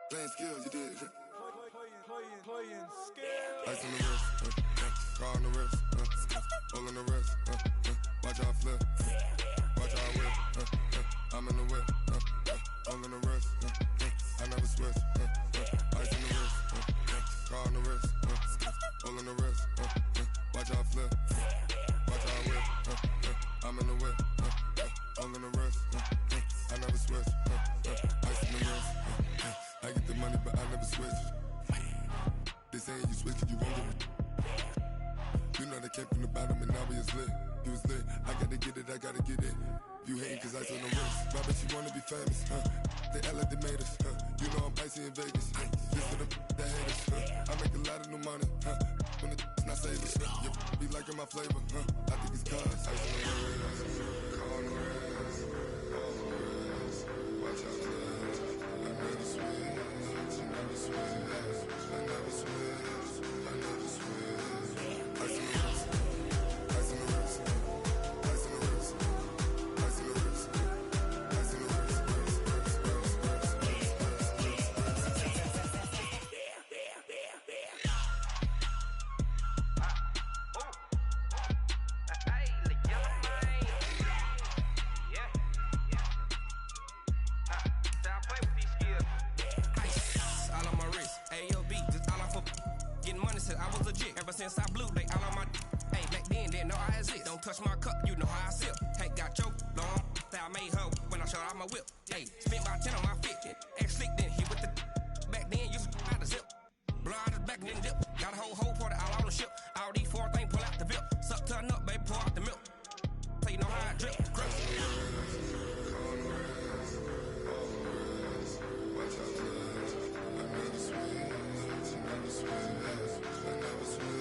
Playing skills, you did. Playing skills. Ice on the wrist, car on the wrist, hole in the wrist, watch how I flip, watch how I whip, I'm in the whip, hole in the wrist, I never switch, ice on the wrist, car on the wrist, hole in the wrist, watch how I flip, watch how I whip, I'm in the whip, hole in the wrist, I never switch, ice on the wrist, I get the money but I never switch. They saying you switch and you won't get it. You know they came from the bottom and now we is lit. You was lit, I gotta get it, I gotta get it. You hating cause ice on the wrist. My bitch, you wanna be famous, They act like they made us, You know I'm icy in Vegas, Just for the haters, I make a lot of new money, When it's not savers, You be liking my flavor, I think it's cause ice on the wrist, car on the wrist, all on the wrist. Watch out, cuz I never switch, you never switch. I never switch, I never switch. Ice on the wrist, ice on the wrist, ice on the wrist, ice on the wrist, ice on the wrist, Ever since I blew, they all on my hey, back then, didn't know I exist. Don't touch my cup, you know how I sip. Hey, got choked, long, that I made her when I showed out my whip. Hey, spent about 10 on my 50. Ex-slick, then hit with the back then, used to out the zip. Blow out the back, then dip. Got a whole party all on the ship. All these four things, pull out the bip. Suck to a nut, baby, pour out the milk. So you know how I drip. Crush. Watch out, cuz I never switch, you never switch. I never switch,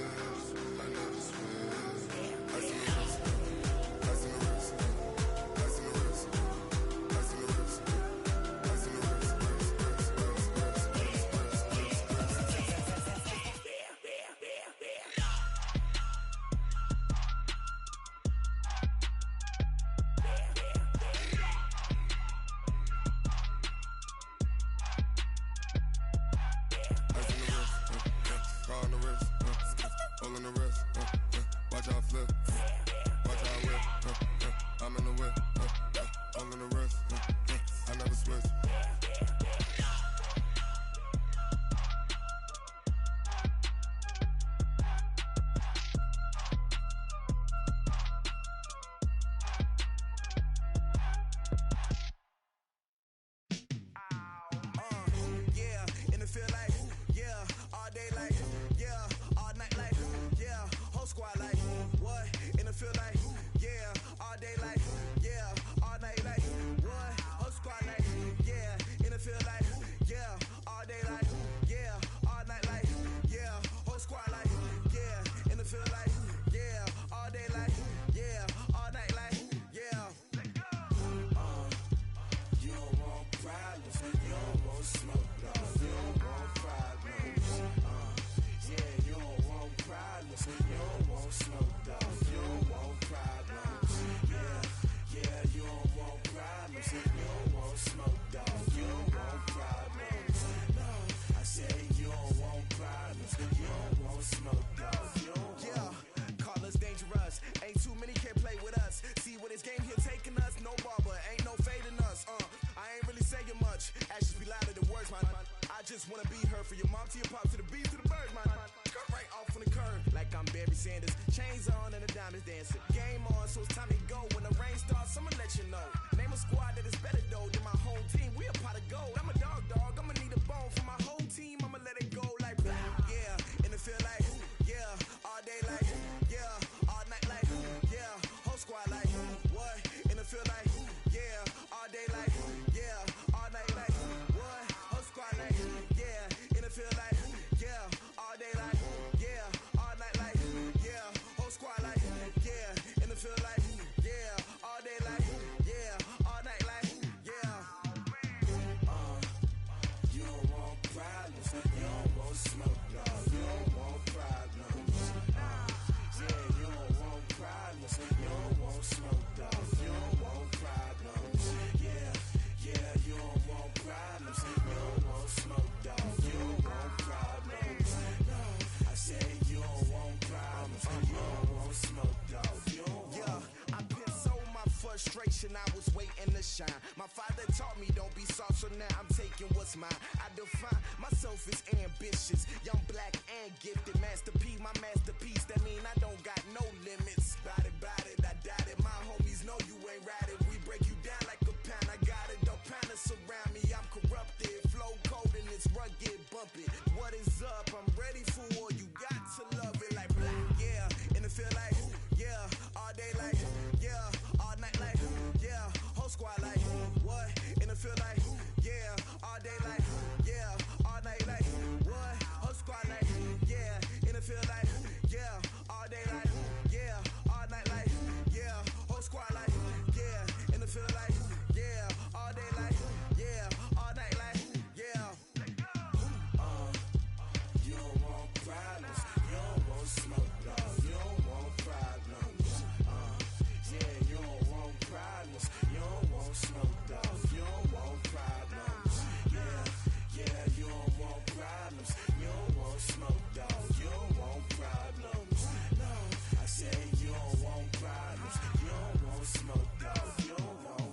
I never switch. Ice on the wrist, ice on the wrist, ice on the wrist, ice on the wrist, ice on the wrist, car on the wrist, hole in the wrist, watch how I flip, watch how I whip, I'm in the whip, hole in the wrist, I never switch. Yeah, and it feel like, yeah, all day like, yeah, all night like, yeah, whole squad like, what? And it feel like, yeah, all day like, yeah, all night like, what? Whole squad like, yeah, and it feel like, yeah, all day like, yeah, all night like, yeah, whole squad like, yeah, and it feel like, yeah, all day like, yeah, all night like, yeah. You don't want problems, you don't want smoke, though. You don't want problems. Yeah, you don't want problems, you don't want smoke, though. You don't want problems. Yeah, you don't want problems, you don't want smoke, though. You don't want problems. No, I said you don't want problems, you don't want smoke, though. You don't want. Call us dangerous. Ain't too many can play with us. See what this game here taking us. No barber, ain't no fading us. I ain't really saying much. Actions be louder than words, man. I just wanna be her for your mom to your pop to the beat to the bird, man. Cut right off on the curve like I'm Barry Sanders. Chains on and the diamonds dancing. Game on, so it's time to go. When the rain starts, I'ma let you know. Name a squad that is better though than my whole team. We a pot of gold. I'm a dog. I'ma need a bone for my whole team. I'ma let it go like blah. Yeah, and it feel like yeah, all day like yeah, all night like yeah, whole squad like what? And it feel like yeah, all day like yeah, all night like what? Whole squad like yeah, and it feel like yeah, all day like yeah, all night like yeah, whole squad like yeah, and it feel like yeah, all day like yeah, all night like yeah. now I'm taking what's mine. I define myself as ambitious, young, black, and gifted. Masterpiece, my masterpiece. That mean I don't got no limits. Bout it, I doubt it. My homies know you ain't ratted. We break you down like a pound. I got it, don't pound us around me. I'm corrupted, flow cold and it's rugged, bumpy. What is up? I'm ready for war. You got to love it like black, yeah. And it feel like, yeah. All day like, yeah. All night like, yeah. Whole squad like, what? And it feel like, yeah. All day like, yeah. All night like, what? Whole squad like, yeah. And it feel like, yeah. All day like, yeah. All night like, yeah. Whole squad like, yeah. And it feel like, yeah. All day like, yeah. All night like, yeah. You don't want problems. You don't want smoke, dog. You don't want problems. Yeah, you don't want problems. You don't want smoke, dog. You don't want problems. Yeah, you don't want problems. You don't want smoke, dog. You don't want problems. No, I say you don't want problems. You don't want smoke, dog. You don't want.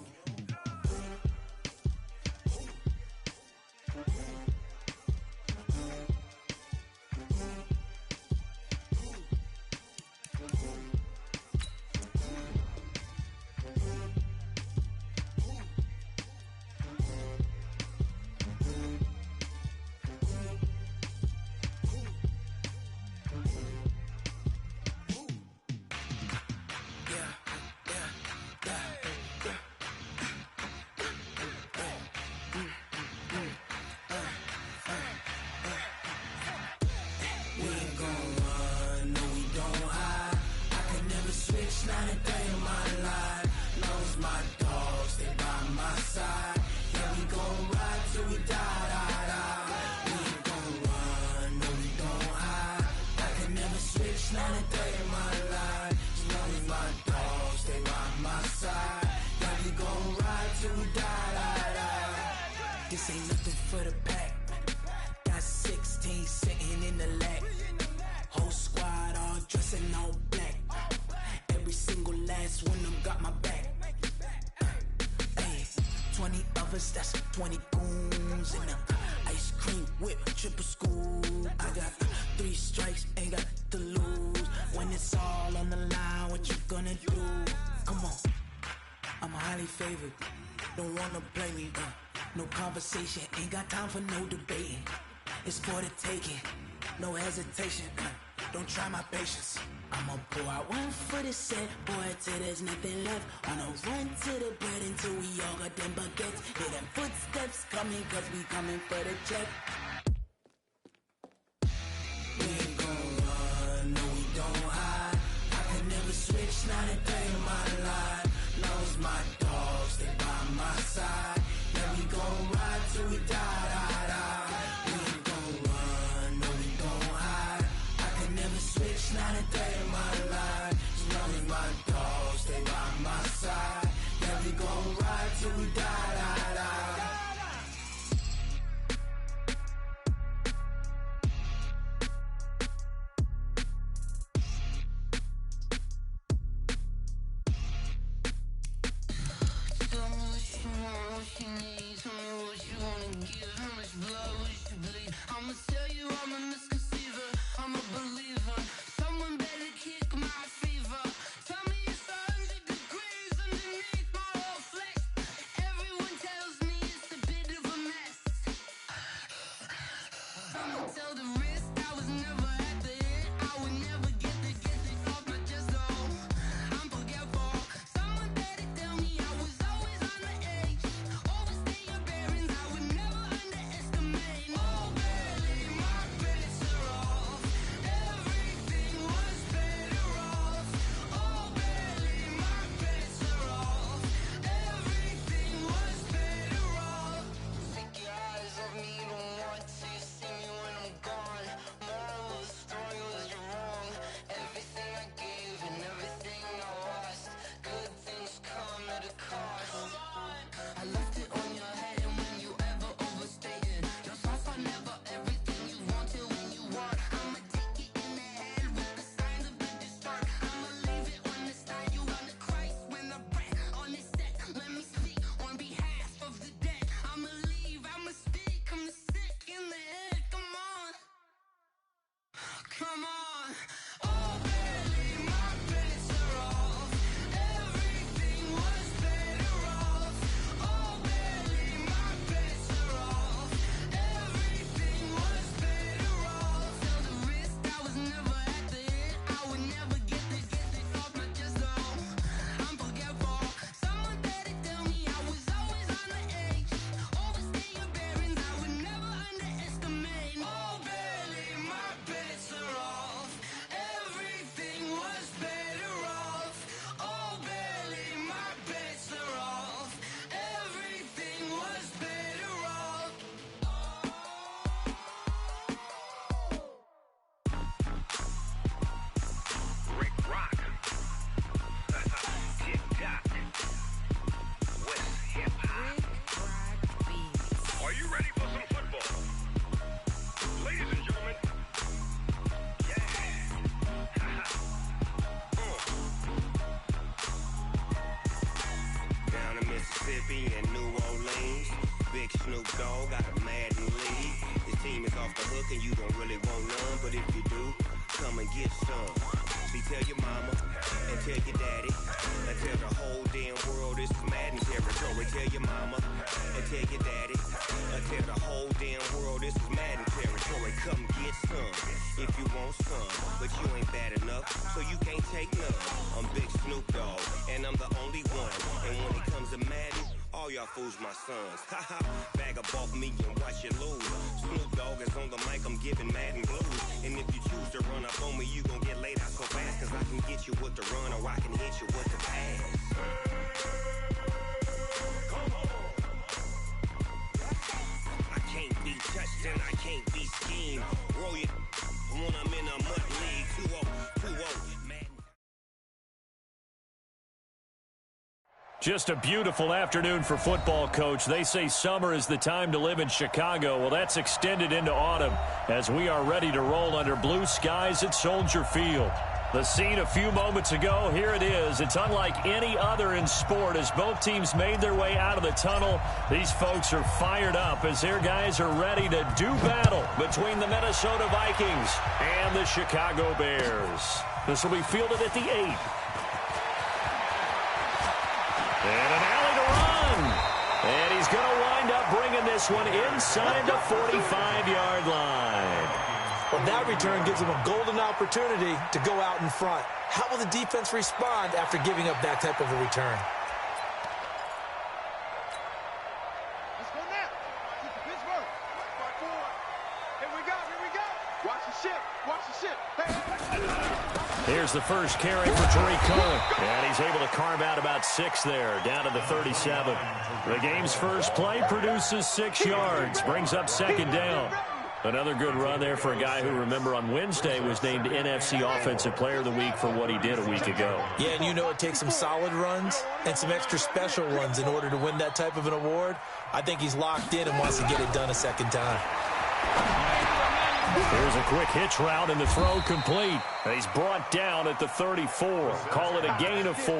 Not a day in my life. Knows my dogs, they by my side. Yeah, we gon' ride till we die, die, die. We ain't gon' run, no, we gon' hide. I can never switch, not a day in my life. As long as my dogs, they by my side. Yeah, we gon' ride till we die, die, die. This ain't nothing for the pack. Got 16 sitting in the lap. Whole squad all dressing all black. Every single last one of them got my back. Hey, 20 of us, that's 20 goons in the ice cream whip, triple scoop. I got 3 strikes, ain't got to lose. When it's all on the line, what you gonna do? Come on, I'm highly favored. Don't wanna play me, no conversation, ain't got time for no debating. It's for the taking, no hesitation. Don't try my patience. I'ma pour out one for the set, boy, till there's nothing left. Wanna run to the bread until we all got them baguettes. Hear them footsteps coming, cause we coming for the check. We ain't gon' run, no, we don't hide. I can never switch, not a day in my life. Knows my dogs, they by my side. Yeah, we gon' ride till we die, die, die. We ain't gon' run, no, we don't hide. I can never switch, not a day in my life. As long as my dogs, they by my side. Yeah, we gon' ride till we die, die, die. Tell me what you want, what you need. Tell me what you wanna give. How much blood would you bleed? I'ma tell you I'm a misconceiver. I'm a believer. Someone better kick my fever. Tell me it's 100 degrees underneath my whole flesh. Everyone tells me it's a bit of a mess. I'ma tell the risk I was never at the end. I would never get it off my chest. Oh, I'm forgetful. Someone better tell me I was always on the edge. Overstay your bearings, I would never underestimate. Oh, barely, my credits are off. Yeah, Snoop Dogg got a Madden league. His team is off the hook and you don't really want none, but if you do, come and get some. See, tell your mama and tell your daddy and tell the whole damn world this is Madden territory. Tell your mama and tell your daddy and tell the whole damn world this is Madden territory. Come get some if you want some, but you ain't bad enough, so you can't take none. I'm Big Snoop Dogg, and I'm the only one. And when it comes to Madden, all y'all fools my sons. Haha, bag up off me and watch you lose. Snoop Dogg is on the mic, I'm giving Madden blues. And if you choose to run up on me, you gon' get laid out so fast, cause I can get you with the run or I can hit you with the pass. I can't be touched and I can't be schemed. Roll it when I'm in a mud league. 2-0, Madden. Just a beautiful afternoon for football, Coach. They say summer is the time to live in Chicago. Well, that's extended into autumn as we are ready to roll under blue skies at Soldier Field. The scene a few moments ago, here it is. It's unlike any other in sport as both teams made their way out of the tunnel. These folks are fired up as their guys are ready to do battle between the Minnesota Vikings and the Chicago Bears. This will be fielded at the 8. And an alley to run. And he's going to wind up bringing this one inside the 45-yard line. Well, that return gives him a golden opportunity to go out in front. How will the defense respond after giving up that type of a return? Let's go now. Keep the Pittsburgh. Here we go. Watch the ship. Here's the first carry for Tariq Cohen. And he's able to carve out about 6 there, down to the 37. The game's first play produces 6 yards, brings up second down. Another good run there for a guy who, remember, on Wednesday was named NFC Offensive Player of the Week for what he did a week ago. Yeah, and you know it takes some solid runs and some extra special ones in order to win that type of an award. I think he's locked in and wants to get it done a second time. Here's a quick hitch route and the throw complete. He's brought down at the 34. Call it a gain of 4.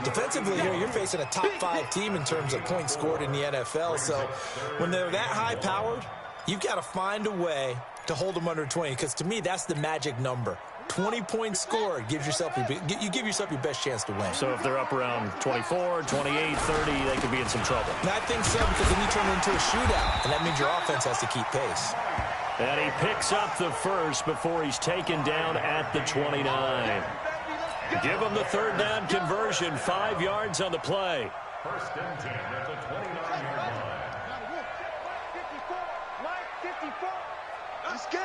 Defensively here, you're facing a top 5 team in terms of points scored in the NFL. So when they're that high-powered, you've got to find a way to hold them under 20, because to me, that's the magic number. 20 points scored, you give yourself your best chance to win. So if they're up around 24, 28, 30, they could be in some trouble. And I think so, because then you turn it into a shootout, and that means your offense has to keep pace. And he picks up the first before he's taken down at the 29. Give him the third down conversion, 5 yards on the play. First and 10 at the 29-yard line. 54. I'm scared.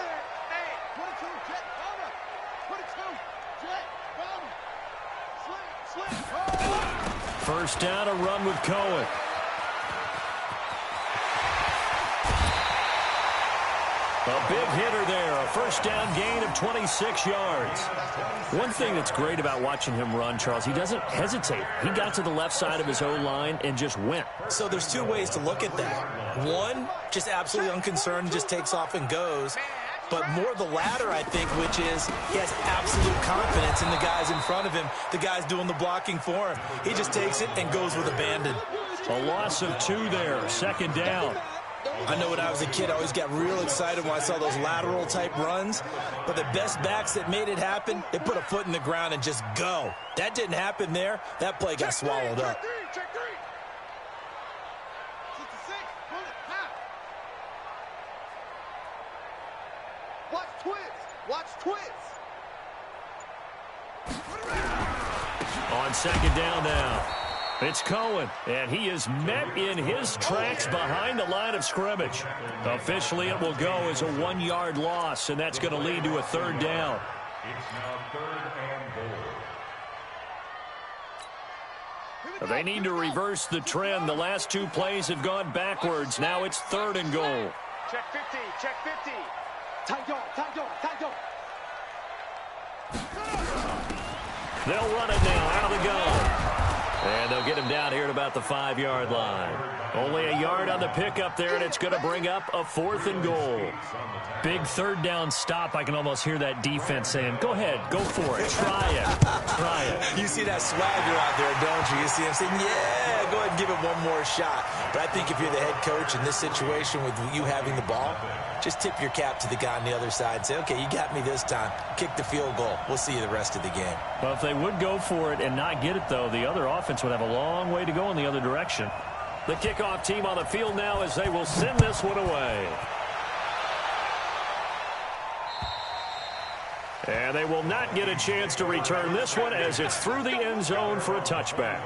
Hey, 22, jet, bomber. 22, jet, bomber. Sling. First down, a run with Cohen. A big hitter there, a first down gain of 26 yards. One thing that's great about watching him run, Charles, he doesn't hesitate. He got to the left side of his O-line and just went. So there's 2 ways to look at that. One, just absolutely unconcerned, just takes off and goes. But more the latter, I think, which is he has absolute confidence in the guys in front of him, the guys doing the blocking for him. He just takes it and goes with abandon. A loss of 2 there, second down. I know when I was a kid, I always got real excited when I saw those lateral-type runs. But the best backs that made it happen, they put a foot in the ground and just go. That didn't happen there. That play got swallowed up. Check 3. 66, bullet, half. Watch twins. On second down now. It's Cohen, and he is met in his tracks behind the line of scrimmage. Officially, it will go as a 1-yard loss, and that's going to lead to a third down. It's now 3rd and goal. They need to reverse the trend. The last 2 plays have gone backwards. Now it's 3rd and goal. Check 50, check 50. Tight go. They'll run it now out of the gun. And they'll get him down here at about the 5-yard line. Only a yard on the pickup there, and it's going to bring up a 4th and goal. Big third down stop. I can almost hear that defense saying, go ahead, go for it, try it. You see that swagger out there, don't you? You see him saying, yeah, go ahead and give it one more shot. But I think if you're the head coach in this situation with you having the ball, just tip your cap to the guy on the other side and say, okay, you got me this time. Kick the field goal. We'll see you the rest of the game. Well, if they would go for it and not get it, though, the other offense would have a long way to go in the other direction. The kickoff team on the field now as they will send this one away. And they will not get a chance to return this one as it's through the end zone for a touchback.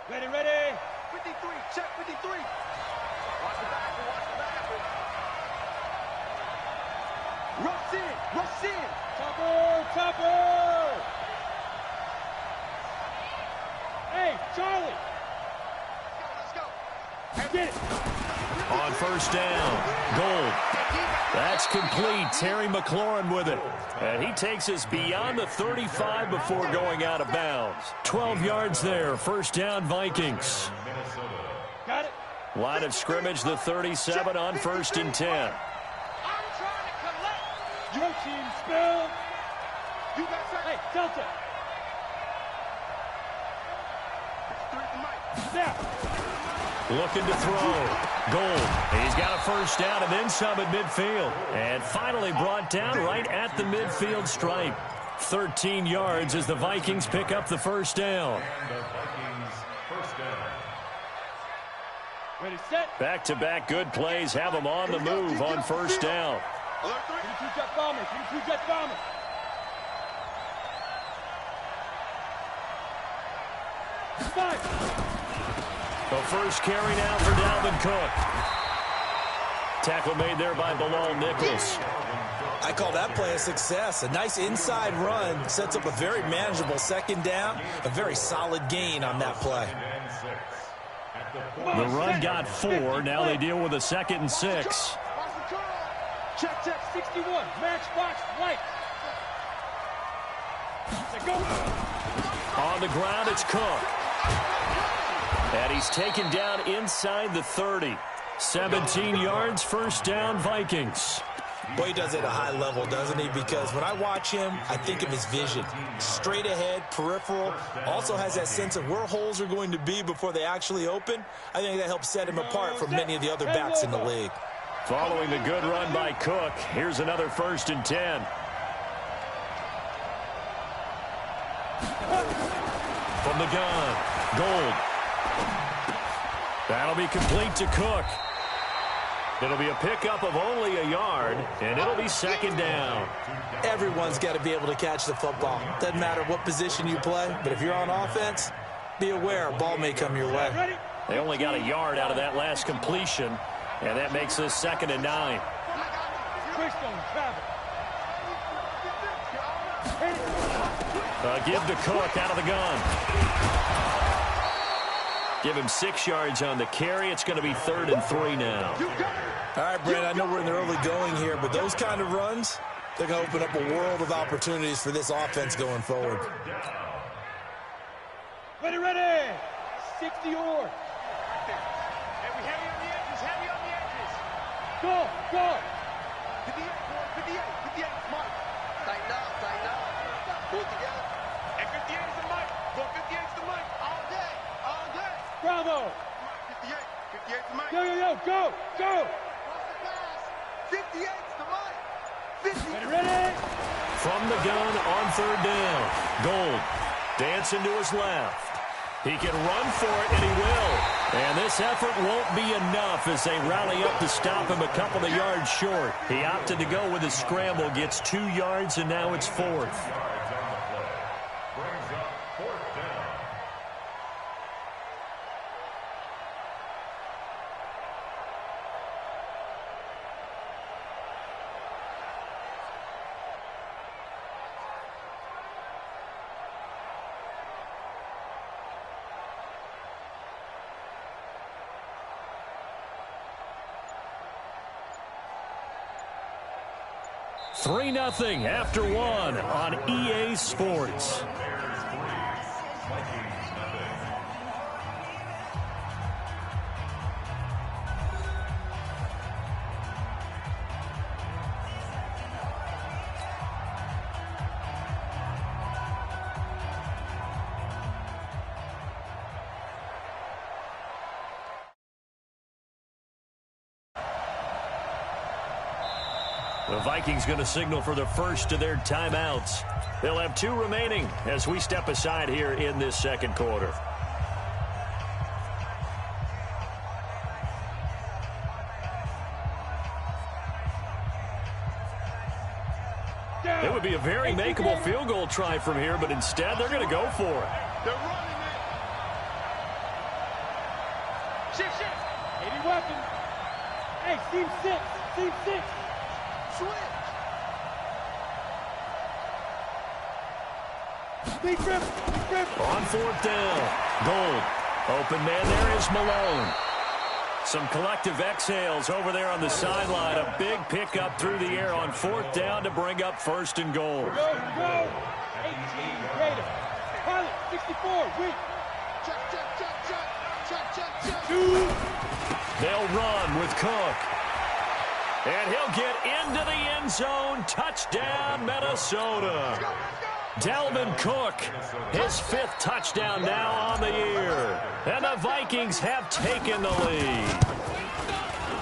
Ready, ready. 53, check 53. Watch the back, watch the back. Rush in, rush in. Topper, topper. Hey, Charlie. Let's go, let's go. Get it. On first down, Gold. That's complete. Terry McLaurin with it. And he takes us beyond the 35 before going out of bounds. 12 yards there. First down, Vikings. Got it. Line of scrimmage, the 37 on 1st and 10. I'm trying to collect. Your team spell. You got that. Hey, Delta. Now. Looking to throw. Gold. He's got a first down and then some at midfield. And finally brought down right at the midfield stripe. 13 yards as the Vikings pick up the first down. Ready, set. Back-to-back good plays have them on the move on first down. 22 jet bomber, 22 jet bomber. Five. The first carry now for Dalvin Cook. Tackle made there by Bilal Nichols. I call that play a success. A nice inside run sets up a very manageable second down. A very solid gain on that play. The run got 4. Now they deal with a 2nd and 6. Check, check, 61. Matchbox white. Go. On the ground, it's Cook. And he's taken down inside the 30. 17 yards, first down, Vikings. Boy, he does it at a high level, doesn't he? Because when I watch him, I think of his vision. Straight ahead, peripheral. Also has that sense of where holes are going to be before they actually open. I think that helps set him apart from many of the other backs in the league. Following the good run by Cook, here's another 1st and 10. From the gun, Gold. That'll be complete to Cook. It'll be a pickup of only a yard, and it'll be 2nd down. Everyone's got to be able to catch the football. Doesn't matter what position you play, but if you're on offense, be aware a ball may come your way. They only got a yard out of that last completion, and that makes this 2nd and 9. Give to Cook out of the gun. Give him 6 yards on the carry. It's going to be 3rd and 3 now. All right, Brent, I know we're in the early going here, but those kind of runs, they're going to open up a world of opportunities for this offense going forward. Ready, ready. 60 or. And we heavy on the edges, heavy on the edges. Go, go. 58, 58, Mike. Tighten up, tighten up. Pull it together. And 58 is the mic. Go 58 is the mic. All day, all day. Bravo. 58, 58 is the mic. Yo, yo, yo, go, go. 58 is the mic. 50. Ready, ready. From the gun on 3rd down. Gold dancing to his left. He can run for it, and he will. And this effort won't be enough as they rally up to stop him a couple of yards short. He opted to go with a scramble, gets 2 yards, and now it's 4th. 3-0 after 1 on EA Sports. The Vikings going to signal for the first of their timeouts. They'll have 2 remaining as we step aside here in this second quarter. It would be a very makeable field goal try from here, but instead they're going to go for it. They're running it. Shift. 80 weapons. Hey, team 6. Team 6. Switch. Big rip. On 4th down. Gold. Open man there is Malone. Some collective exhales over there on the sideline. A big pickup through the air on 4th down to bring up 1st and goal. Go. 18. Raider. Pilot. 64. Weak. Check. 2. They'll run with Cook. And he'll get into the end zone. Touchdown, Minnesota. Dalvin Cook, his 5th touchdown now on the year. And the Vikings have taken the lead.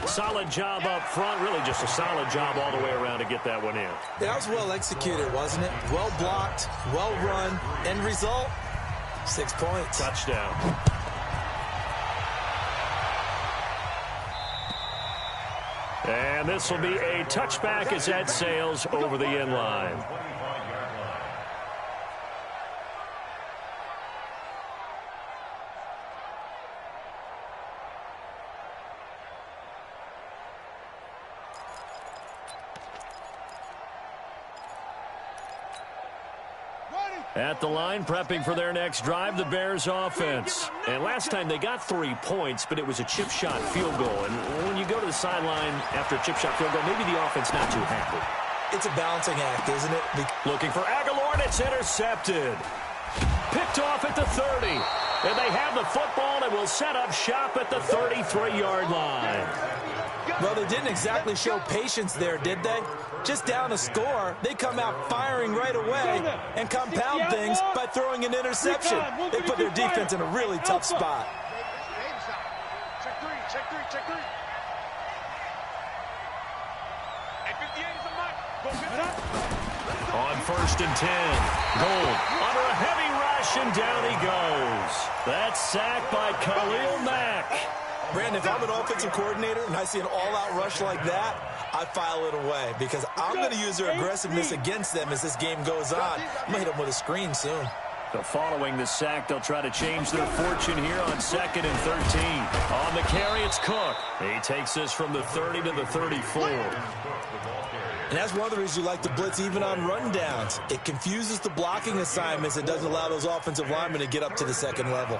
Solid job up front. Really just a solid job all the way around to get that one in. That was well executed, wasn't it? Well blocked, well run. End result, 6 points. Touchdown. And this will be a touchback as that sails over the end line. At the line, prepping for their next drive, the Bears offense. And last time they got 3 points, but it was a chip shot field goal. And when you go to the sideline after a chip shot field goal, maybe the offense not too happy. It's a balancing act, isn't it? Looking for Aguilar, and it's intercepted. Picked off at the 30. And they have the football and will set up shop at the 33-yard line. Well, they didn't exactly show patience there, did they? Just down a score, they come out firing right away and compound things by throwing an interception. They put their defense in a really tough spot. Check three. On 1st and 10, Gold under a heavy rush, and down he goes. That's sacked by Khalil Mack. Brandon, if I'm an offensive coordinator and I see an all-out rush like that, I file it away because I'm going to use their aggressiveness against them as this game goes on. I'm going to hit them with a screen soon. So following the sack, they'll try to change their fortune here on 2nd and 13. On the carry, it's Cook. He takes this from the 30 to the 34. And that's one of the reasons you like to blitz even on rundowns. It confuses the blocking assignments. It doesn't allow those offensive linemen to get up to the second level.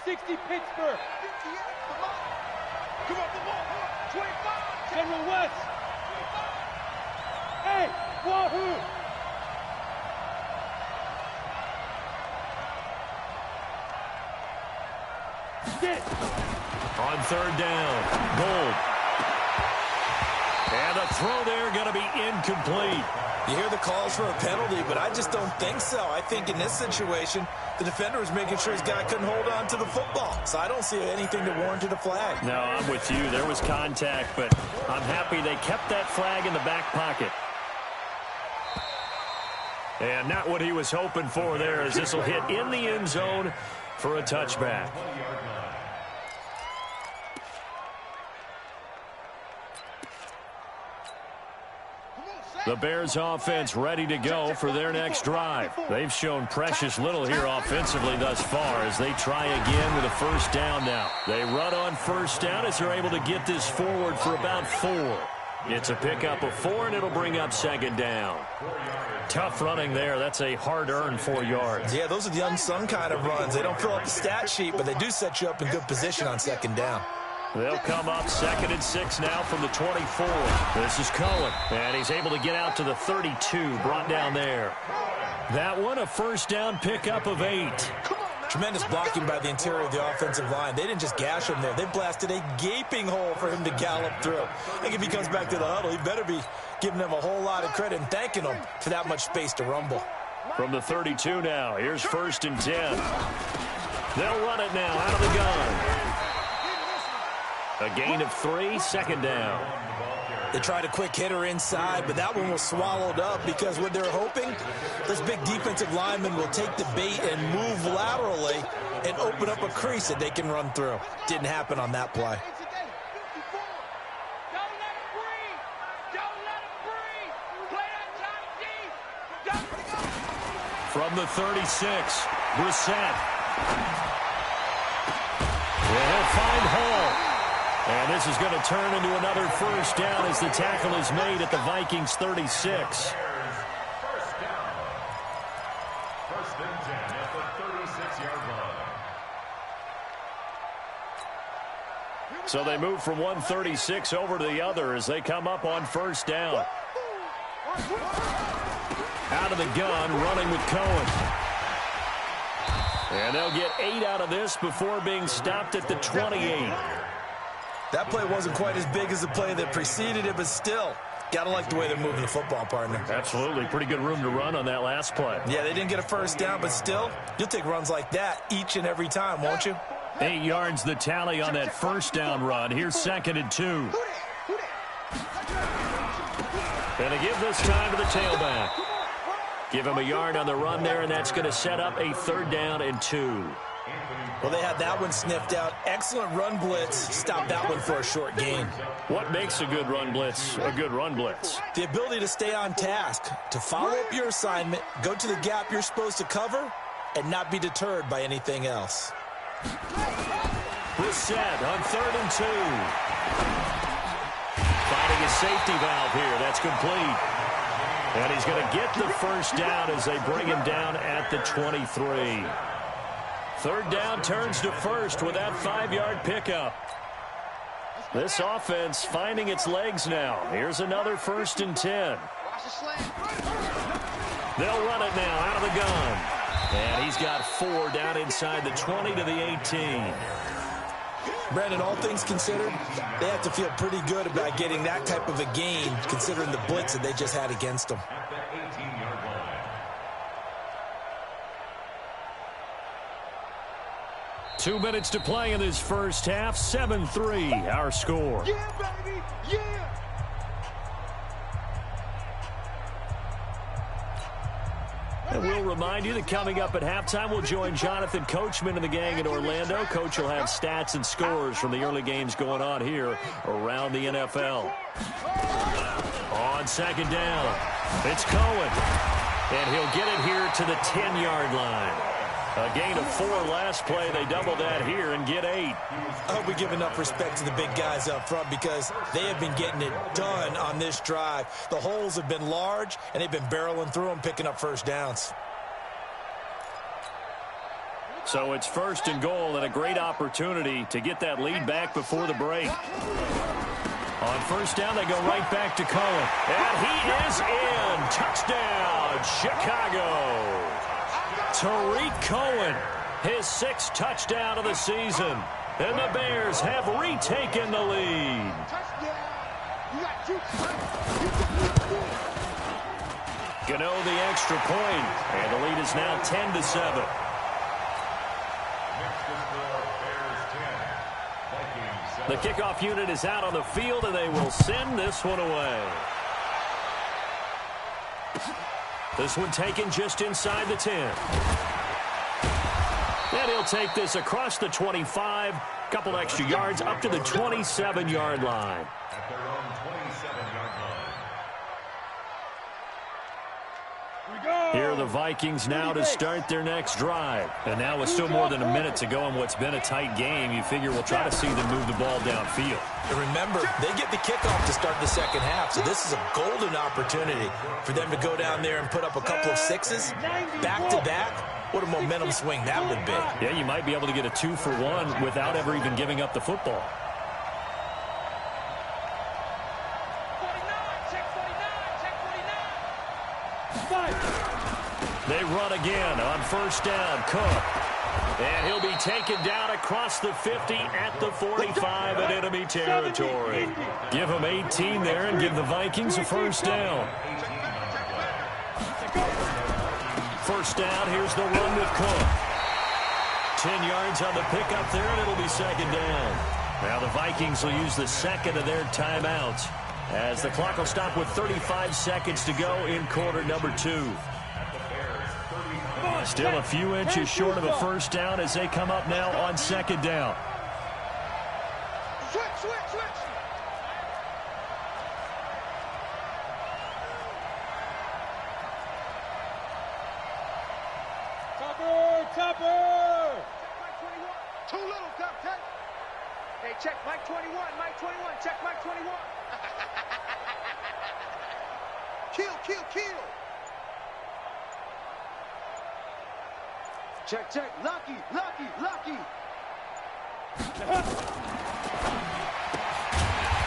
60 Pittsburgh. Come on, 25. General West. Hey, Wahoo. Get it. On 3rd down, Gold. And the throw there going to be incomplete. You hear the calls for a penalty, but I just don't think so. I think in this situation, the defender was making sure his guy couldn't hold on to the football. So I don't see anything to warrant a flag. No, I'm with you. There was contact, but I'm happy they kept that flag in the back pocket. And not what he was hoping for there, as this will hit in the end zone for a touchback. The Bears offense ready to go for their next drive. They've shown precious little here offensively thus far as they try again with a 1st down now. They run on 1st down as they're able to get this forward for about 4. It's a pickup of 4, and it'll bring up 2nd down. Tough running there. That's a hard-earned 4 yards. Yeah, those are the unsung kind of runs. They don't fill up the stat sheet, but they do set you up in good position on 2nd down. They'll come up 2nd and 6 now from the 24. This is Cohen, and he's able to get out to the 32, brought down there. That one, a first down pickup of 8. Tremendous blocking by the interior of the offensive line. They didn't just gash him there. They blasted a gaping hole for him to gallop through. I think if he comes back to the huddle, he better be giving them a whole lot of credit and thanking them for that much space to rumble. From the 32 now, here's 1st and 10. They'll run it now out of the gun. A gain of 3, 2nd down. They tried a quick hitter inside, but that one was swallowed up because what they're hoping, this big defensive lineman will take the bait and move laterally and open up a crease that they can run through. Didn't happen on that play. From the 36, Brissett. He'll find Hall. And this is going to turn into another first down as the tackle is made at the Vikings 36. First and 10 at the 36-yard line. So they move from 136 over to the other as they come up on first down. Out of the gun, running with Cohen. And they'll get 8 out of this before being stopped at the 28. That play wasn't quite as big as the play that preceded it, but still, got to like the way they're moving the football, partner. Absolutely. Pretty good room to run on that last play. Yeah, they didn't get a first down, but still, you'll take runs like that each and every time, won't you? 8 yards the tally on that first down run. Here's 2nd and 2. And they give this time to the tailback. Give him a yard on the run there, and that's going to set up a 3rd down and 2. Well, they had that one sniffed out. Excellent run blitz. Stop that one for a short gain. What makes a good run blitz a good run blitz? The ability to stay on task, to follow up your assignment, go to the gap you're supposed to cover, and not be deterred by anything else. Brissett on 3rd and 2. Finding a safety valve here. That's complete. And he's going to get the first down as they bring him down at the 23. 3rd down turns to 1st with that 5-yard pickup. This offense finding its legs now. Here's another 1st and 10. They'll run it now out of the gun. And he's got 4 down inside the 20 to the 18. Brandon, all things considered, they have to feel pretty good about getting that type of a gain considering the blitz that they just had against them. 2 minutes to play in this first half. 7-3, our score. Yeah, baby, yeah. And we'll remind you that coming up at halftime, we'll join Jonathan Coachman and the gang in Orlando. Coach will have stats and scores from the early games going on here around the NFL. On 2nd down, it's Cohen. And he'll get it here to the 10-yard line. A gain of 4 last play. They double that here and get 8. I hope we give enough respect to the big guys up front because they have been getting it done on this drive. The holes have been large, and they've been barreling through them, picking up first downs. So it's 1st and goal and a great opportunity to get that lead back before the break. On 1st down, they go right back to Cohen. And he is in. Touchdown, Chicago. Tariq Cohen, his 6th touchdown of the season. And the Bears have retaken the lead. Gano the extra point, and the lead is now 10-7. The kickoff unit is out on the field, and they will send this one away. This one taken just inside the 10. And he'll take this across the 25, couple extra yards up to the 27-yard line. At their own 27-yard line. Here are the Vikings now to start their next drive. And now with still more than a minute to go in what's been a tight game, you figure we'll try to see them move the ball downfield. And remember, they get the kickoff to start the second half, so this is a golden opportunity for them to go down there and put up a couple of 6s back-to-back. What a momentum swing that would be. Yeah, you might be able to get a 2-for-1 without ever even giving up the football. They run again on first down. Cook. And he'll be taken down across the 50 at the 45 in enemy territory. Give him 18 there and give the Vikings a first down. First down, here's the run with Cook. 10 yards on the pickup there, and it'll be second down. Now the Vikings will use the second of their timeouts as the clock will stop with 35 seconds to go in quarter number 2. Still a few inches short of a first down as they come up now on second down. Switch. Topper! Mike 21. Too little, Duck. Hey, check Mike 21. Check Mike 21. Kill. Check. Lucky.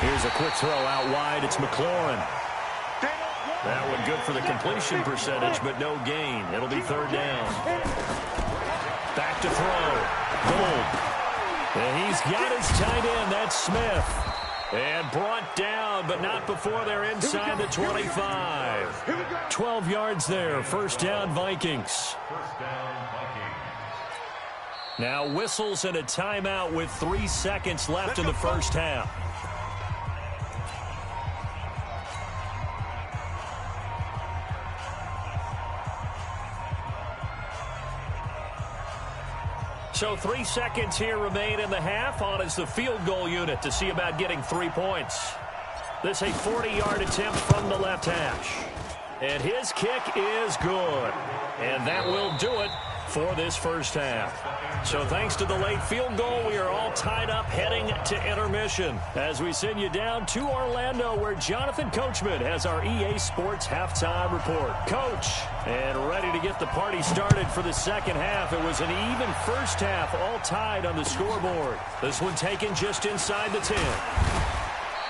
Here's a quick throw out wide. It's McLaurin. That one good for the completion percentage, but no gain. It'll be third down. Back to throw. Gold. And he's got his tight end. That's Smith. And brought down, but not before they're inside the 25. 12 yards there. First down, Vikings. Now whistles and a timeout with 3 seconds left in the first half. So 3 seconds here remain in the half. On is the field goal unit to see about getting 3 points. This a 40-yard attempt from the left hash. And his kick is good. And that will do it for this first half. So thanks to the late field goal, we are all tied up heading to intermission as we send you down to Orlando where Jonathan Coachman has our EA Sports halftime report. Coach, and ready to get the party started for the second half. It was an even first half, all tied on the scoreboard. This one taken just inside the 10.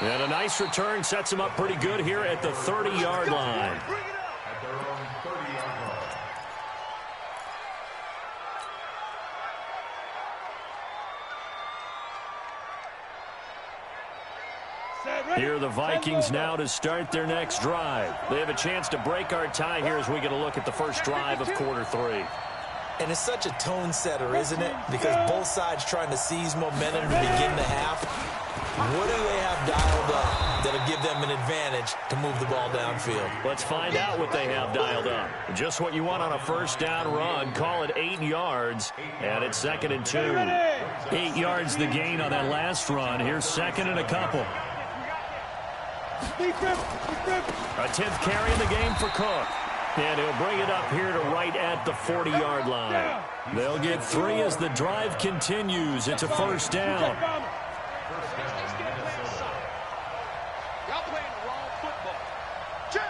And a nice return sets him up pretty good here at the 30-yard line. Here are the Vikings now to start their next drive. They have a chance to break our tie here as we get a look at the first drive of quarter 3. And it's such a tone setter, isn't it? Because both sides trying to seize momentum to begin the half. What do they have dialed up that'll give them an advantage to move the ball downfield? Let's find out what they have dialed up. Just what you want on a first down run. Call it 8 yards, and it's 2nd and 2. 8 yards the gain on that last run. Here's 2nd and a couple. A 10th carry in the game for Cook. And he'll bring it up here to right at the 40-yard line. They'll get 3 as the drive continues. It's a first down. Y'all playing the wrong football. Check.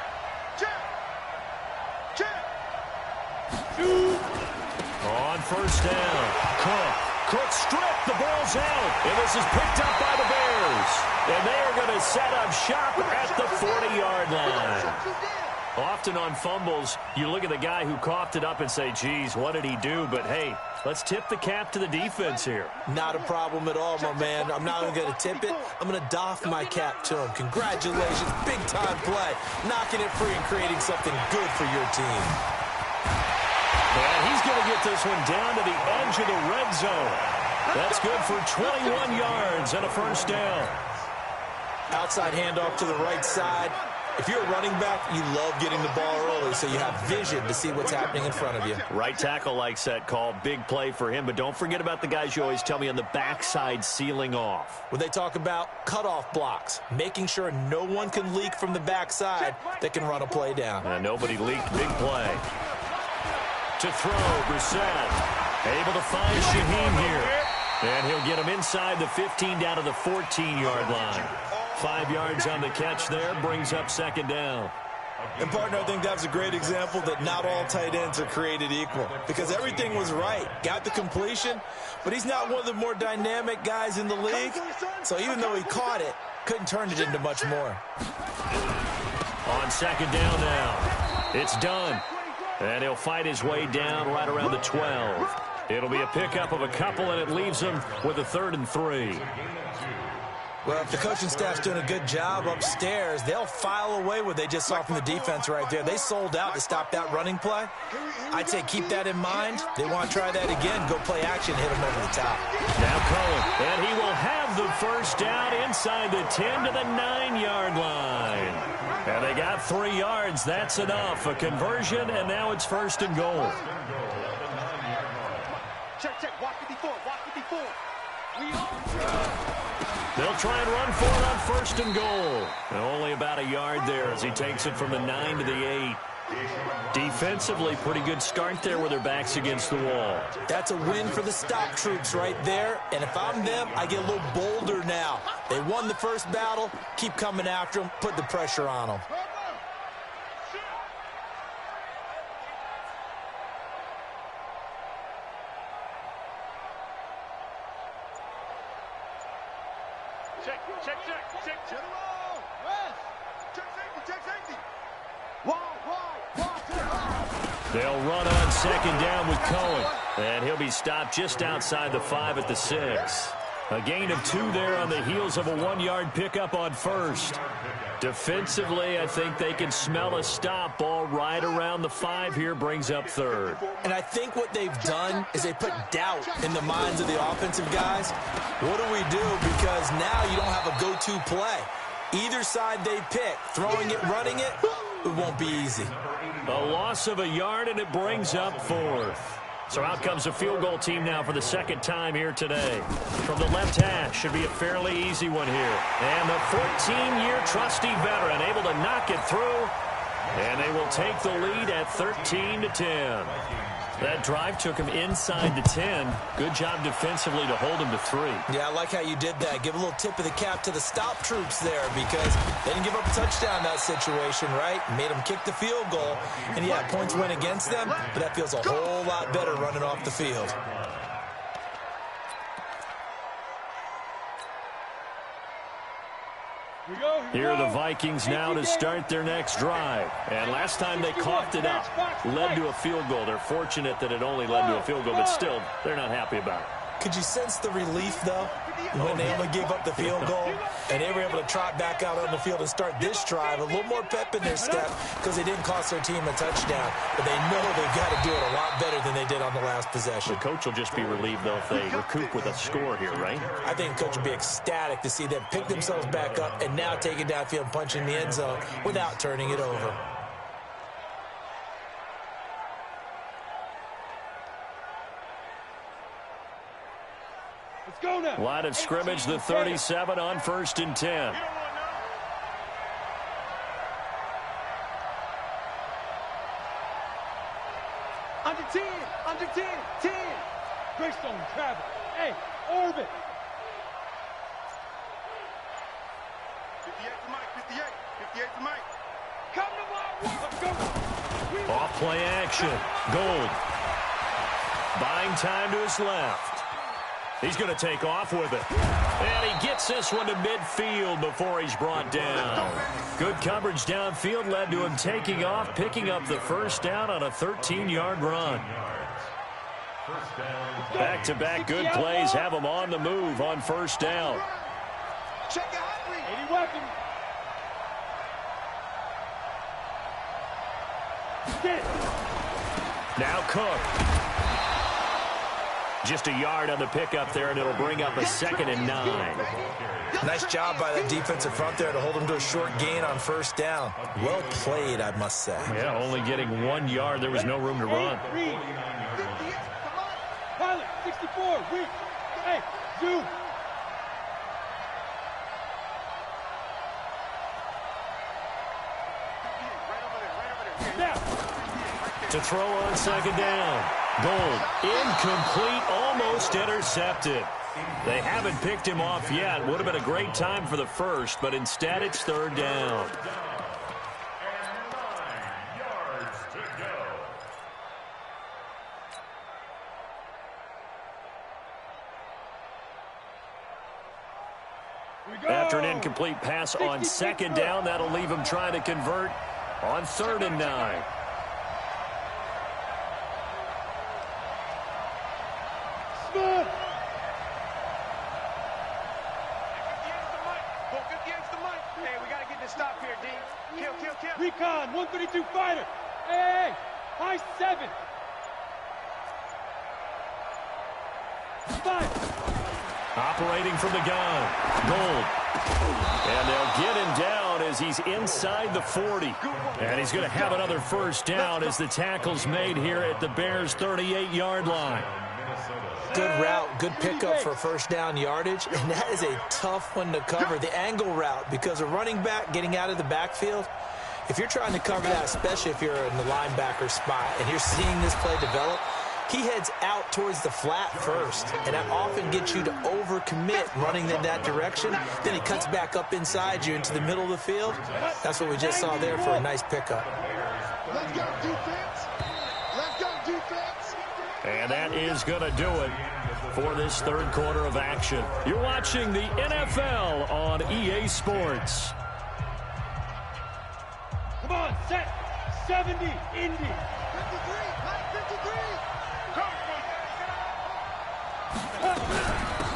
On first down, Cook stripped. The ball's out. And this is picked up by the Bears. And they are going to set up shop at the 40-yard line. Often on fumbles, you look at the guy who coughed it up and say, geez, what did he do? But, hey, let's tip the cap to the defense here. Not a problem at all, my man. I'm not even going to tip it. I'm going to doff my cap to him. Congratulations. Big-time play. Knocking it free and creating something good for your team. And he's going to get this one down to the edge of the red zone. That's good for 21 yards and a first down. Outside handoff to the right side. If you're a running back, you love getting the ball early so you have vision to see what's happening in front of you. Right tackle likes that call. Big play for him. But don't forget about the guys you always tell me on the backside sealing off. When they talk about cutoff blocks, making sure no one can leak from the backside that can run a play down. And nobody leaked. Big play. To throw, Brissett. Able to find Shaheen here. And he'll get him inside the 15 down to the 14-yard line. 5 yards on the catch there, brings up second down. And, partner, I think that was a great example that not all tight ends are created equal. Because everything was right. Got the completion, but he's not one of the more dynamic guys in the league. So even though he caught it, couldn't turn it into much more. On second down now. It's done. And he'll fight his way down right around the 12. It'll be a pickup of a couple, and it leaves him with a 3rd and 3. Well, if the coaching staff's doing a good job upstairs, they'll file away what they just saw from the defense right there. They sold out to stop that running play. I'd say keep that in mind. They want to try that again. Go play action, hit them over the top. Now Cohen, and he will have the first down inside the 10 to the 9-yard line. And they got 3 yards. That's enough. A conversion, and now it's 1st and goal. Check. Watch 54. Watch 54. They'll try and run for it on 1st and goal. And only about a yard there as he takes it from the 9 to the 8. Defensively, pretty good start there with their backs against the wall. That's a win for the stop troops right there. And if I'm them, I get a little bolder now. They won the first battle. Keep coming after them. Put the pressure on them. Check. Check safety. They'll run on 2nd down with Cohen. And he'll be stopped just outside the 5 at the 6. A gain of 2 there on the heels of a 1-yard pickup on 1st. Defensively, I think they can smell a stop. Ball right around the 5 here, brings up 3rd. And I think what they've done is they put doubt in the minds of the offensive guys. What do we do? Because now you don't have a go-to play. Either side they pick, throwing it, running it, it won't be easy. A loss of a yard, and it brings up 4th. So out comes a field goal team now for the 2nd time here today. From the left hash, should be a fairly easy one here. And the 14-year trusty veteran able to knock it through. And they will take the lead at 13-10. That drive took him inside the 10. Good job defensively to hold him to 3. Yeah, I like how you did that. Give a little tip of the cap to the stop troops there because they didn't give up a touchdown in that situation, right? Made them kick the field goal. And, yeah, points went against them, but that feels a whole lot better running off the field. Here are the Vikings now to start their next drive. And last time they coughed it up, led to a field goal. They're fortunate that it only led to a field goal, but still, they're not happy about it. Could you sense the relief, though, when they only gave up the field goal and they were able to trot back out on the field and start this drive? A little more pep in their step because they didn't cost their team a touchdown, but they know they've got to do it a lot better than they did on the last possession. The coach will just be relieved, though, if they recoup with a score here, right? I think the coach will be ecstatic to see them pick themselves back up and now take it downfield and punch in the end zone without turning it over. Line of scrimmage, the 37 on 1st and 10. Under 10, 10. Greystone, travel. Hey, orbit. 58 to Mike, 58 to Mike. Come to my Off play action. Gold. Buying time to his left. He's going to take off with it. And he gets this one to midfield before he's brought down. Good coverage downfield led to him taking off, picking up the first down on a 13-yard run. Back-to-back good plays have him on the move on first down. Check out 80 weapon. Now Cook. Just a yard on the pickup there, and it'll bring up a 2nd and 9. Nice job by that defensive front there to hold him to a short gain on first down. Well played, I must say. Yeah, only getting 1 yard. There was no room to run. Pilot, 64, reach. Hey, zoom. To throw on 2nd down. Gold, incomplete, almost intercepted. They haven't picked him off yet. Would have been a great time for the first, but instead it's 3rd down. After an incomplete pass on 2nd down, that'll leave him trying to convert on 3rd and 9. Hey, we got to get this stop here, D. Kill, kill, kill. Recon, 132 fighter. Hey, high 7. 5. Operating from the gun. Gold. And they'll get him down as he's inside the 40. And he's going to have another first down as the tackle's made here at the Bears' 38-yard line. Good route, good pickup for first down yardage, and that is a tough one to cover, the angle route, because a running back getting out of the backfield, if you're trying to cover that, especially if you're in the linebacker spot and you're seeing this play develop, he heads out towards the flat first, and that often gets you to overcommit running in that direction. Then he cuts back up inside you into the middle of the field. That's what we just saw there for a nice pickup. Let's go, defense. Let's go, defense. And that is going to do it for this third quarter of action. You're watching the NFL on EA Sports. Come on, set. 70, Indy. 53, Mike, 53.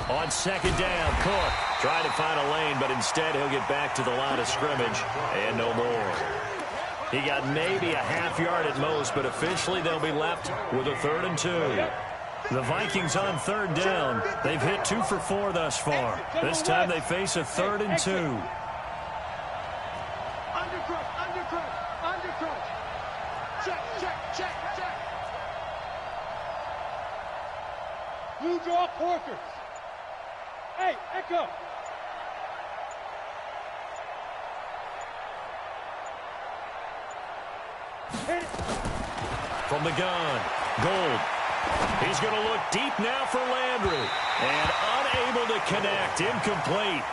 On second down, Cook trying to find a lane, but instead he'll get back to the line of scrimmage and no more. He got maybe a half yard at most, but officially they'll be left with a 3rd and 2. The Vikings on third down. They've hit 2 for 4 thus far. This time they face a 3rd and 2. Undercrush, undercrush, undercrush. Check, check, check, check. Blue draw Porkers. Hey, Echo. Hit it. From the gun, Gold. He's going to look deep now for Landry. And unable to connect, incomplete.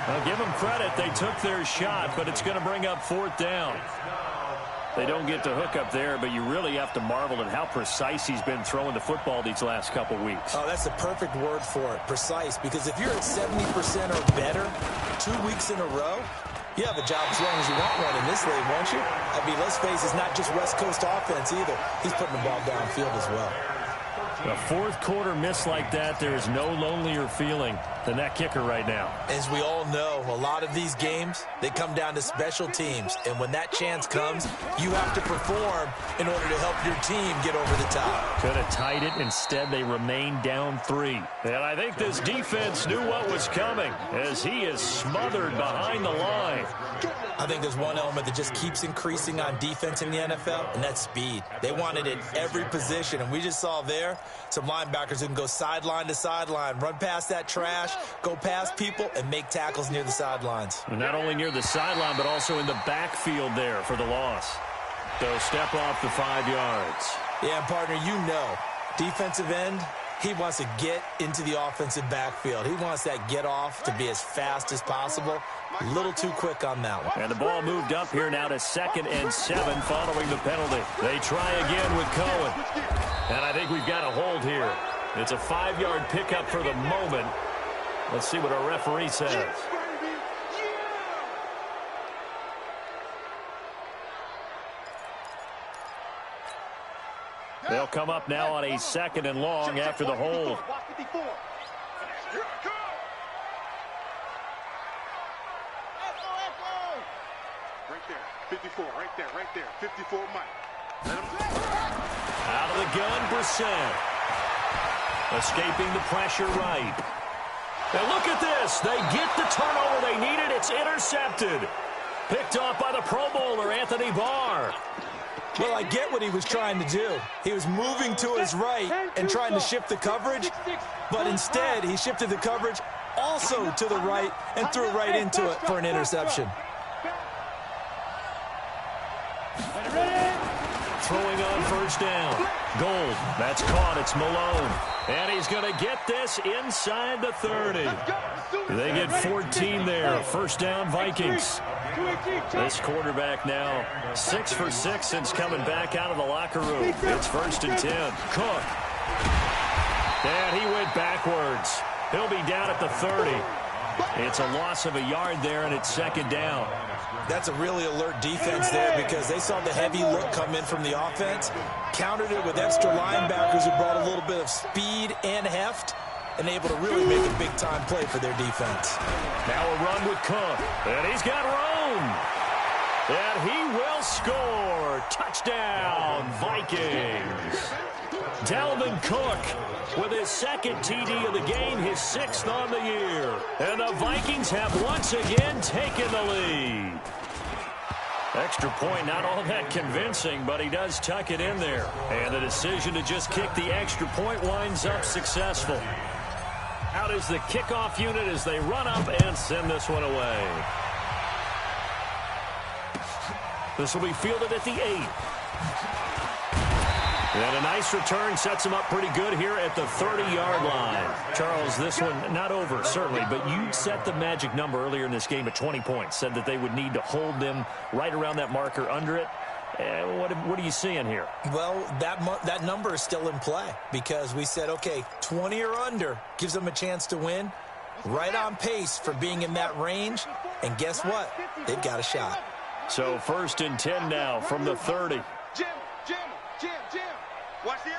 Now give them credit, they took their shot, but it's going to bring up 4th down. They don't get to hook up there, but you really have to marvel at how precise he's been throwing the football these last couple weeks. Oh, that's the perfect word for it, precise, because if you're at 70% or better 2 weeks in a row, you have a job as long as you want one in this league, won't you? I mean, let's face it, it's not just West Coast offense either. He's putting the ball downfield as well. A fourth quarter miss like that, there is no lonelier feeling than that kicker right now. As we all know, a lot of these games, they come down to special teams. And when that chance comes, you have to perform in order to help your team get over the top. Could have tied it. Instead, they remain down 3. And I think this defense knew what was coming as he is smothered behind the line. I think there's one element that just keeps increasing on defense in the NFL, and that's speed. They want it at every position, and we just saw there some linebackers who can go sideline to sideline, run past that trash, go past people, and make tackles near the sidelines. And not only near the sideline, but also in the backfield there for the loss. So step off the 5 yards. Yeah, and partner, you know, defensive end, he wants to get into the offensive backfield. He wants that get off to be as fast as possible. A little too quick on that one. And the ball moved up here now to 2nd and 7 following the penalty. They try again with Cohen. And I think we've got a hold here. It's a 5-yard pickup for the moment. Let's see what our referee says. They'll come up now on a 2nd and long after the hold. Right there, 54, right there, 54 Mike. Out of the gun, Brissett. Escaping the pressure right. And look at this. They get the turnover they needed. It's intercepted. Picked off by the Pro Bowler, Anthony Barr. Well, I get what he was trying to do. He was moving to his right and trying to shift the coverage, but instead he shifted the coverage also to the right and threw right into it for an interception. Throwing on first down. Gold. That's caught. It's Malone. And he's going to get this inside the 30. They get 14 there. First down, Vikings. This quarterback now 6 for 6 since coming back out of the locker room. It's 1st and 10. Cook. And he went backwards. He'll be down at the 30. It's a loss of a yard there, and it's 2nd down. That's a really alert defense there because they saw the heavy look come in from the offense, countered it with extra linebackers who brought a little bit of speed and heft, and able to really make a big-time play for their defense. Now a run with Cook, and he's got room. And he will score. Touchdown, Vikings. Dalvin Cook with his second TD of the game, his 6th on the year. And the Vikings have once again taken the lead. Extra point, not all that convincing, but he does tuck it in there. And the decision to just kick the extra point winds up successful. Out is the kickoff unit as they run up and send this one away. This will be fielded at the 8. And a nice return sets him up pretty good here at the 30-yard line. Charles, this one not over, certainly, but you set the magic number earlier in this game at 20 points. Said that they would need to hold them right around that marker under it. What are you seeing here? Well, that number is still in play because we said, okay, 20 or under gives them a chance to win. Right on pace for being in that range. And guess what? They've got a shot. So 1st and 10 now from the 30. Jim. Watch the edge.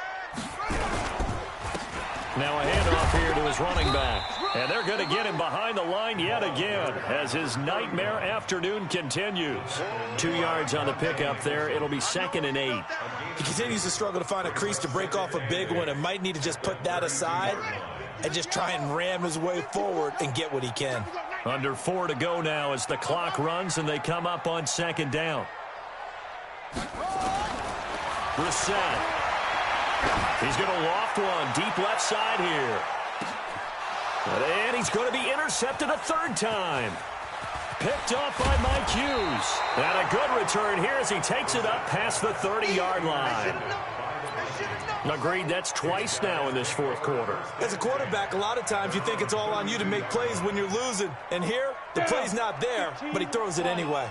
Now a handoff here to his running back. And they're going to get him behind the line yet again as his nightmare afternoon continues. 2 yards on the pickup there. It'll be 2nd and 8. He continues to struggle to find a crease to break off a big one and might need to just put that aside and just try and ram his way forward and get what he can. Under 4 to go now as the clock runs and they come up on 2nd down. Brissett. He's going to loft one deep left side here. And he's going to be intercepted a 3rd time. Picked off by Mike Hughes. And a good return here as he takes it up past the 30-yard line. Agreed, that's twice now in this 4th quarter. As a quarterback, a lot of times you think it's all on you to make plays when you're losing. And here, the play's not there, but he throws it anyway.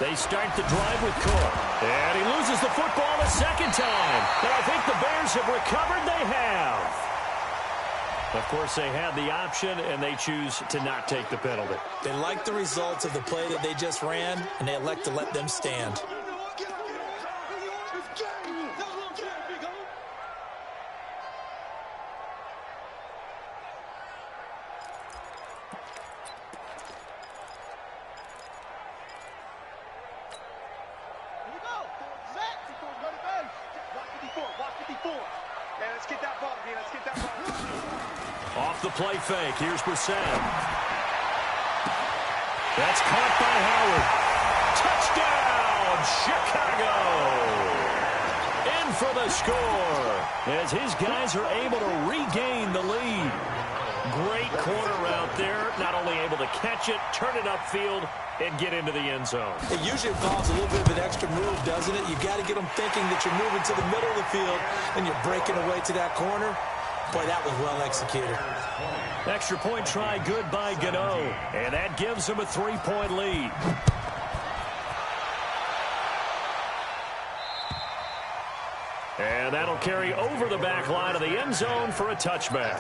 They start the drive with Cook. And he loses the football a 2nd time. And I think the Bears have recovered. They have. Of course, they had the option, and they choose to not take the penalty. They like the results of the play that they just ran, and they elect to let them stand. Off the play fake. Here's Brissett. That's caught by Howard. Touchdown, Chicago. In for the score as his guys are able to regain the lead. Great corner route there. Not only able to catch it, turn it upfield, and get into the end zone. It usually involves a little bit of an extra move, doesn't it? You've got to get them thinking that you're moving to the middle of the field and you're breaking away to that corner. Boy, that was well executed. Extra point try good by Gano, and that gives him a 3-point lead. And that'll carry over the back line of the end zone for a touchback.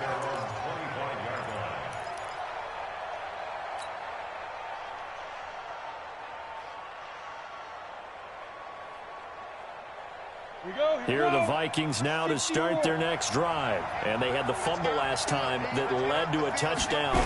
Here are the Vikings now to start their next drive. And they had the fumble last time that led to a touchdown.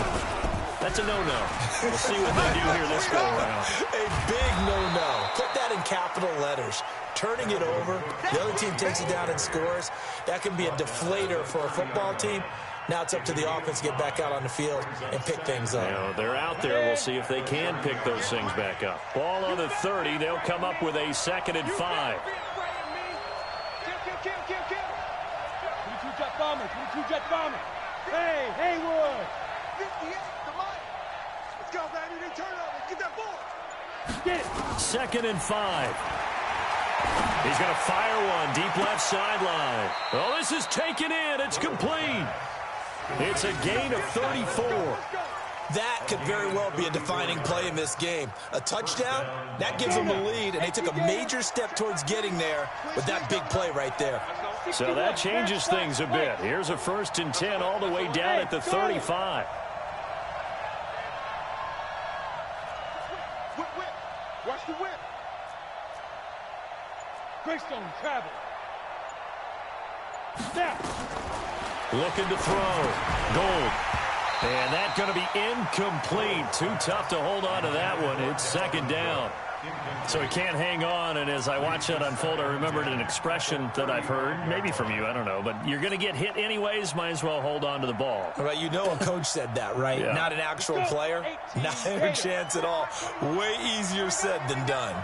That's a no-no. We'll see what they do here this go-around. A big no-no. Put that in capital letters. Turning it over, the other team takes it down and scores. That can be a deflator for a football team. Now it's up to the offense to get back out on the field and pick things up. You know, they're out there. We'll see if they can pick those things back up. Ball on the 30. They'll come up with a 2nd and 5. 22 jet bomber, 22 jet bomber. Hey, Haywood. 58, come on. Let's go, baby. They turn over. Get that ball. Get it. 2nd and 5. He's going to fire one deep left sideline. Oh, this is taken in. It's complete. It's a gain of 34. That could very well be a defining play in this game. A touchdown, that gives them the lead, and they took a major step towards getting there with that big play right there. So that changes things a bit. Here's a 1st and 10 all the way down at the 35. Whip. Watch the whip. Greystone travel. Snap. Looking to throw. Gold. And that's going to be incomplete. Too tough to hold on to that one. It's second down. So he can't hang on, and as I watch that unfold, I remembered an expression that I've heard, maybe from you, I don't know, but you're going to get hit anyways, might as well hold on to the ball. Well, you know a coach said that, right? Yeah. Not an actual player. Not a chance at all. Way easier said than done.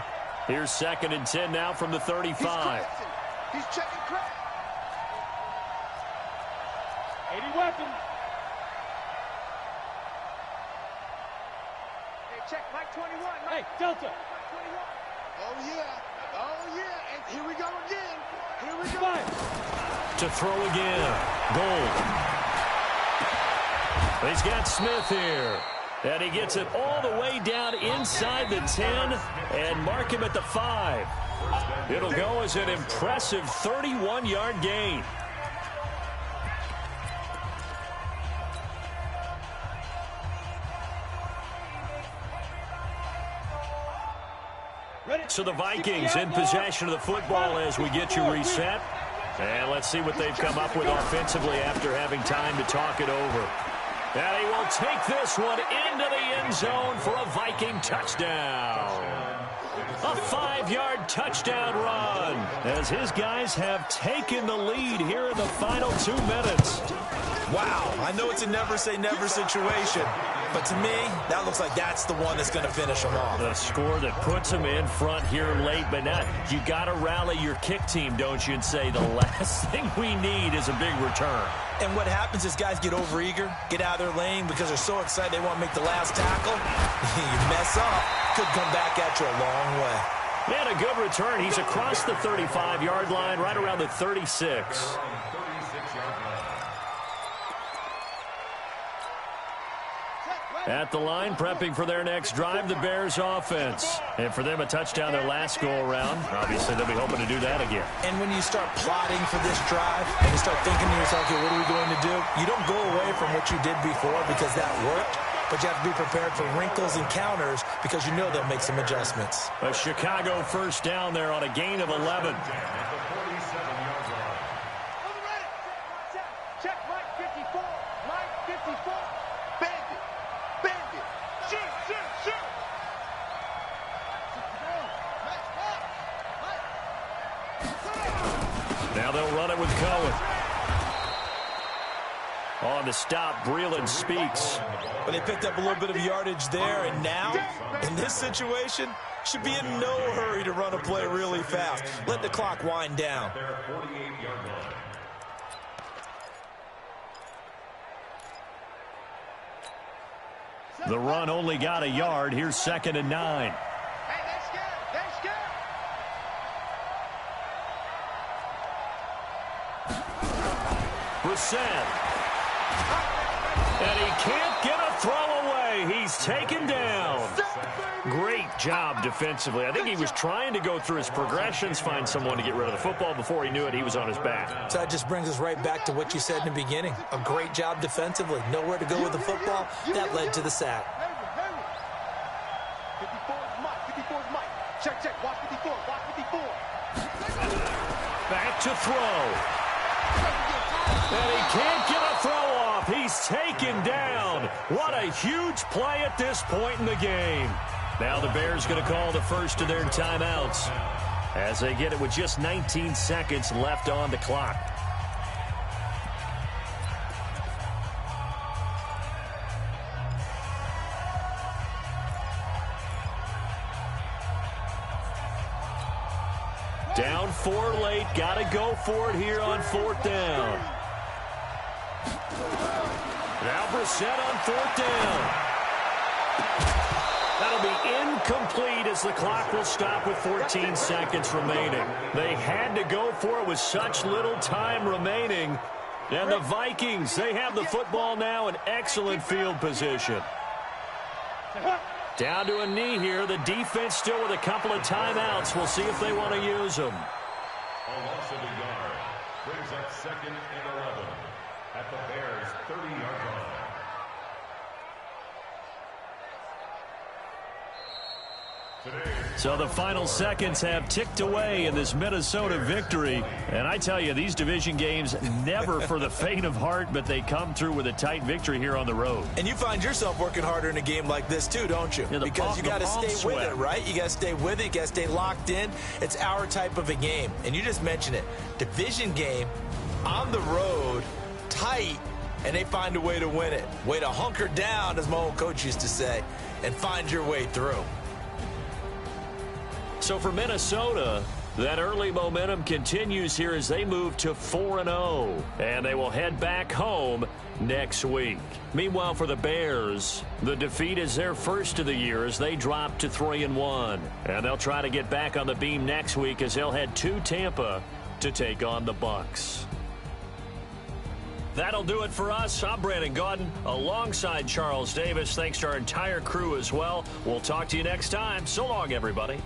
Here's 2nd and 10 now from the 35. He's checking crack. 80 weapons. Hey, check Mike 21. Mike. Hey, Delta. Oh, yeah. Oh, yeah. And here we go again. Here we go. Fire. To throw again. Gold. He's got Smith here. And he gets it all the way down inside the 10 and mark him at the 5. It'll go as an impressive 31-yard gain. So the Vikings in possession of the football as we get you reset. And let's see what they've come up with offensively after having time to talk it over. And he will take this one into the end zone for a Viking touchdown. A 5-yard touchdown run as his guys have taken the lead here in the final 2 minutes. Wow, I know it's a never-say-never situation, but to me, that looks like that's the one that's going to finish them off. The score that puts them in front here late, but now you got to rally your kick team, don't you, and say the last thing we need is a big return. And what happens is guys get overeager, get out of their lane because they're so excited they want to make the last tackle. You mess up, could come back at you a long way. And a good return. He's across the 35-yard line, right around the 36. At the line, prepping for their next drive, the Bears offense. And for them, a touchdown their last go-around. Obviously, they'll be hoping to do that again. And when you start plotting for this drive, and you start thinking to yourself, okay, what are we going to do? You don't go away from what you did before because that worked, but you have to be prepared for wrinkles and counters because you know they'll make some adjustments. A Chicago first down there on a gain of 11. Check Mike 54. Mike 54. Bandit. Bandit. Shoot, shoot, shoot. Now they'll run it with Cohen. On the stop, Breeland speaks. But they picked up a little bit of yardage there, and now, in this situation, should be in no hurry to run a play really fast. Let the clock wind down. The run only got a yard. Here's 2nd and 9. Hey, they're scared. They're scared. Brissett. And he can't get a throw away. He's taken down. Great job defensively. I think he was trying to go through his progressions, find someone to get rid of the football. Before he knew it, he was on his back. So that just brings us right back to what you said in the beginning. A great job defensively. Nowhere to go with the football. That led to the sack. 54 is Mike. 54 is Mike. Check, check. Watch 54. Watch 54. Back to throw. And he can't get a throw off. He's taken down. What a huge play at this point in the game. Now the Bears going to call the first of their timeouts as they get it with just 19 seconds left on the clock. Down 4 late. Got to go for it here on 4th down. Now Brissett on 4th down. That'll be incomplete as the clock will stop with 14 seconds remaining. They had to go for it with such little time remaining. And the Vikings, they have the football now in excellent field position. Down to a knee here. The defense still with a couple of timeouts. We'll see if they want to use them. A loss of a yard brings up 2nd and 11 at the Bears' 30-yard line. So the final seconds have ticked away in this Minnesota victory. And I tell you, these division games never for the faint of heart, but they come through with a tight victory here on the road. And you find yourself working harder in a game like this too, don't you? Yeah, because you got to stay with it, right? You got to stay with it. You got to stay locked in. It's our type of a game. And you just mentioned it. Division game on the road, tight, and they find a way to win it. Way to hunker down, as my old coach used to say, and find your way through. So for Minnesota, that early momentum continues here as they move to 4-0, and they will head back home next week. Meanwhile, for the Bears, the defeat is their first of the year as they drop to 3-1, and they'll try to get back on the beam next week as they'll head to Tampa to take on the Bucs. That'll do it for us. I'm Brandon Gaudin alongside Charles Davis. Thanks to our entire crew as well. We'll talk to you next time. So long, everybody.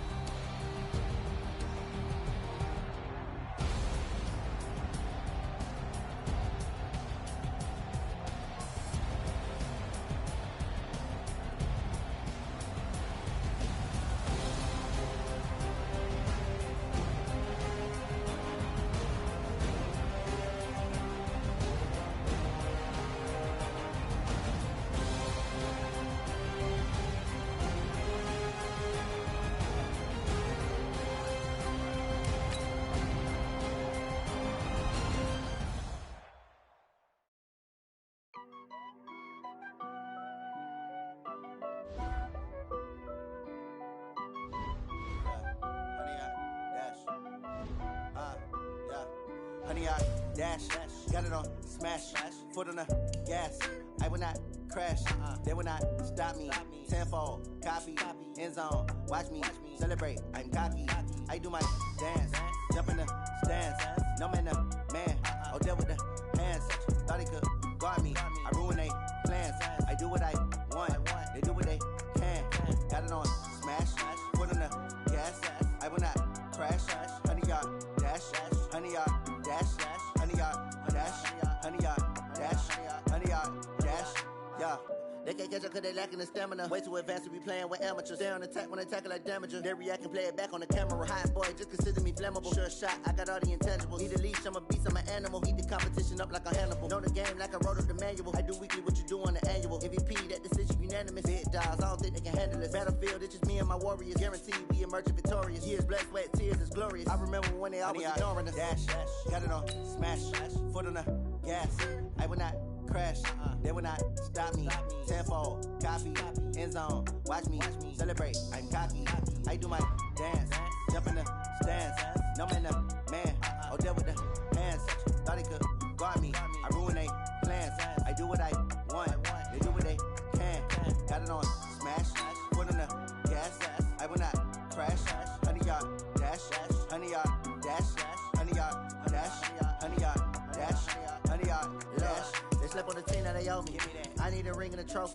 Honey, I dash, got it on smash, foot on the gas. I will not crash, they will not stop me. Tenfold, copy, end zone, watch me celebrate. I'm cocky, I do my dance, jump in the stands. No man, the man, oh, deal with the hands. Thought he could guard me, I ruin they plans. I do what I want, they do what they can. Got it on smash, foot on the gas. I will not crash, honey, y'all dash, honey, y'all dash, honey, y'all dash, honey, y'all dash, honey, y'all dash, yeah. They can't catch up cause they lacking the stamina. Way too advanced to be playing with amateurs. Stay on attack when they tackle like damager. They react and play it back on the camera. Hot boy, just consider me flammable. Sure shot, I got all the intangibles. Need a leash, I'm a beast, I'm an animal. Heat the competition up like a Hannibal. Know the game like I wrote up the manual. I do weekly what you do on the annual. MVP, that decision unanimous. Big dogs, I don't think they can handle it. Battlefield, it's just me and my warriors. Guaranteed we emerging victorious. Years, blood, sweat, tears, it's glorious. I remember when they always ignoring us. Dash, got it on smash, foot on the gas. I will not crash, they will not stop me. Tenfold, copy, end zone, watch me celebrate. I'm cocky, I do my dance, jump in the stands. No man, the man, oh, deal with the hands. Thought he could guard me, I ruin they plans. I do what I want, they do what they can. Got it on smash, foot on the gas. I will not crash, honey, y'all dash, honey, y'all dash, honey, y'all dash, honey, y'all dash, honey, y'all dash. They slept on the team that they owe me. I need a ring and a trophy.